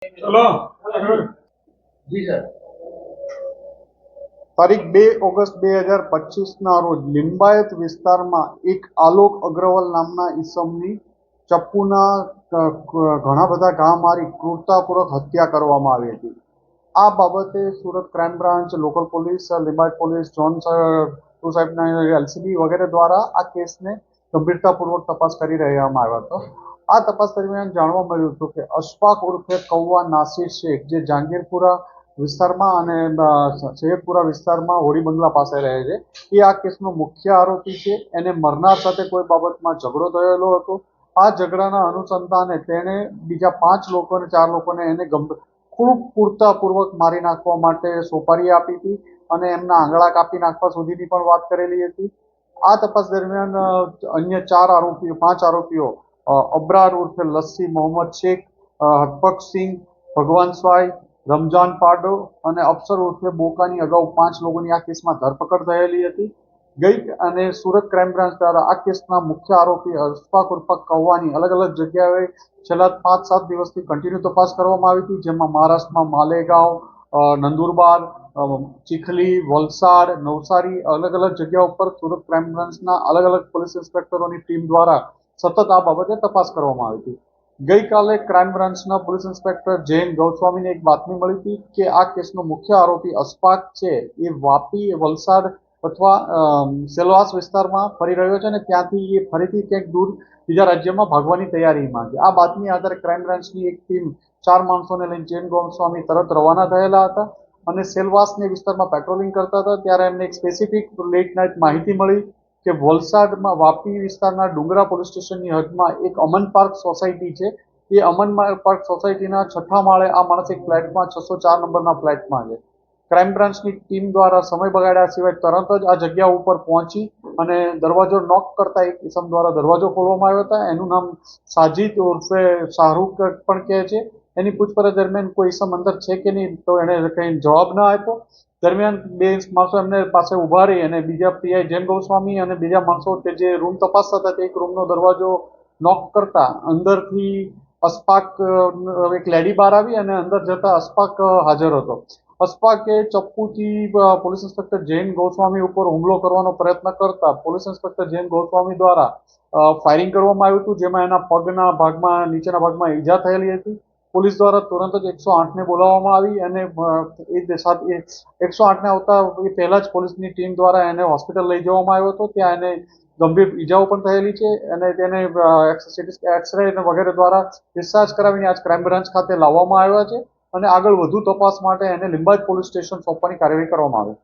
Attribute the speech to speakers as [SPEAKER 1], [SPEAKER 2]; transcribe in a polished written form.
[SPEAKER 1] चलो
[SPEAKER 2] जी सर।
[SPEAKER 3] તારીખ 2 ઓગસ્ટ 2025ના રોજ લિંબાયત વિસ્તારમાં એક આલોક અગ્રવાલ નામના ઈસમની ચપ્પુના ઘણા બધા ઘા મારી ક્રૂરતાપૂર્વક હત્યા કરવામાં આવી હતી। આ બાબતે Surat crime branch, local police, Limbayat police, zone two સાહેબના એલસીબી વગેરે દ્વારા આ કેસને ગંભીરતાપૂર્વક તપાસ કરી રહેવામાં આવ્યો હતો। આ તપાસ દરમિયાન જાણવા મળ્યું હતું કે અશફાક ઉર્ફે કૌવા નાસિર શેખ, જે જહાંગીરપુરા વિસ્તારમાં અને સૈયદપુરા વિસ્તારમાં હોળી બંગલા પાસે રહે છે, એ આ કેસનો મુખ્ય આરોપી છે। એને મરનાર સાથે કોઈ બાબતમાં ઝઘડો થયેલો હતો। આ ઝઘડાના અનુસંધાને તેણે બીજા 5 લોકોને 4 લોકોને એને ખૂબ ક્રૂરતાપૂર્વક મારી નાખવા માટે સોપારી આપી હતી અને એમના આંગળા કાપી નાખવા સુધીની પણ વાત કરેલી હતી। આ તપાસ દરમિયાન અન્ય 5 આરોપીઓ અબરાર ઉર્ફે લસ્સી મોહમ્મદ શેખ, હરપકસિંહ, ભગવાન સ્વાઈ, રમજાન પાડો અને અફસર ઉર્ફે બોકાની અગાઉ 5 લોકોની આ કેસમાં ધરપકડ થયેલી હતી। અને સુરત ક્રાઇમ બ્રાન્ચ દ્વારા આ કેસના મુખ્ય આરોપી અશફાક ઉર્ફે કૌવાની અલગ અલગ જગ્યાએ છેલ્લા 5-7 દિવસથી કન્ટિન્યુ તપાસ કરવામાં આવી હતી, જેમાં મહારાષ્ટ્રમાં માલેગાંવ, નંદુરબાર, ચીખલી, વલસાડ, નવસારી અલગ અલગ જગ્યા ઉપર સુરત ક્રાઇમ બ્રાન્ચના અલગ અલગ પોલીસ ઇન્સ્પેક્ટરોની ટીમ દ્વારા સતત આ બાબતે તપાસ કરવામાં આવી હતી। ગઈકાલે ક્રાઇમ બ્રાન્ચના પોલીસ ઇન્સ્પેક્ટર જૈન ગૌસ્વામીને એક બાતમી મળી હતી કે આ કેસનો મુખ્ય આરોપી અશફાક છે એ વાપી, વલસાડ અથવા સેલવાસ વિસ્તારમાં ફરી રહ્યો છે અને ત્યાંથી એ ફરીથી ક્યાંક દૂર બીજા રાજ્યમાં ભાગવાની તૈયારીમાં છે। આ બાતમી આધારે ક્રાઇમ બ્રાન્ચની એક ટીમ 4 માણસોને લઈને જૈન ગૌસ્વામી તરત રવાના થયેલા હતા અને સેલવાસની વિસ્તારમાં પેટ્રોલિંગ કરતા હતા, ત્યારે એમને એક સ્પેસિફિક લેટ નાઇટ માહિતી મળી કે વલસાડમાં વાપી વિસ્તારના ડુંગરા પોલીસ સ્ટેશનની હદમાં એક અમન પાર્ક સોસાયટી છે। એ અમન પાર્ક સોસાયટીના 6થા માળે આ માણસ એક ફ્લેટમાં 604 નંબરના ફ્લેટમાં છે। ક્રાઇમ બ્રાન્ચની ટીમ દ્વારા સમય બગાડ્યા સિવાય તરત જ આ જગ્યા ઉપર પહોંચી અને દરવાજો નોક કરતા એક ઇસમ દ્વારા દરવાજો ખોલવામાં આવ્યો હતો। એનું નામ સાજિદ ઉર્ફે શાહરૂખ પણ કહે છે। એની પૂછપરછ દરમિયાન કોઈ ઇસમ અંદર છે કે નહીં તો એણે કંઈ જવાબ ન આપ્યો। દરમિયાન 2 માણસો એમને પાસે ઉભા રહી અને બીજા પીઆઈ જૈન ગૌસ્વામી અને બીજા માણસો કે જે રૂમ તપાસતા હતા તે એક રૂમનો દરવાજો નોક કરતા અંદરથી અશફાક એક લેડી બહાર આવી અને અંદર જતા અશફાક હાજર હતો। અશફાકે ચપ્પુથી પોલીસ ઇન્સ્પેક્ટર જૈન ગૌસ્વામી ઉપર હુમલો કરવાનો પ્રયત્ન કરતા પોલીસ ઇન્સ્પેક્ટર જૈન ગૌસ્વામી દ્વારા ફાયરિંગ કરવામાં આવ્યું હતું, જેમાં એના પગના ભાગમાં, નીચેના ભાગમાં ઈજા થયેલી હતી। પોલીસ દ્વારા તુરંત જ 108ને બોલાવવામાં આવી અને 108ને આવતા એ પહેલા જ પોલીસની ટીમ દ્વારા એને હોસ્પિટલ લઈ જવામાં આવ્યો હતો। ત્યાં એને ગંભીર ઈજાઓ પણ થયેલી છે અને તેને એક્સરે વગેરે દ્વારા ડિસ્ચાર્જ કરાવીને આજ ક્રાઇમ બ્રાન્ચ ખાતે લાવવામાં આવ્યા છે અને આગળ વધુ તપાસ માટે એને લિંબાયત પોલીસ સ્ટેશન સોંપવાની કાર્યવાહી કરવામાં આવી।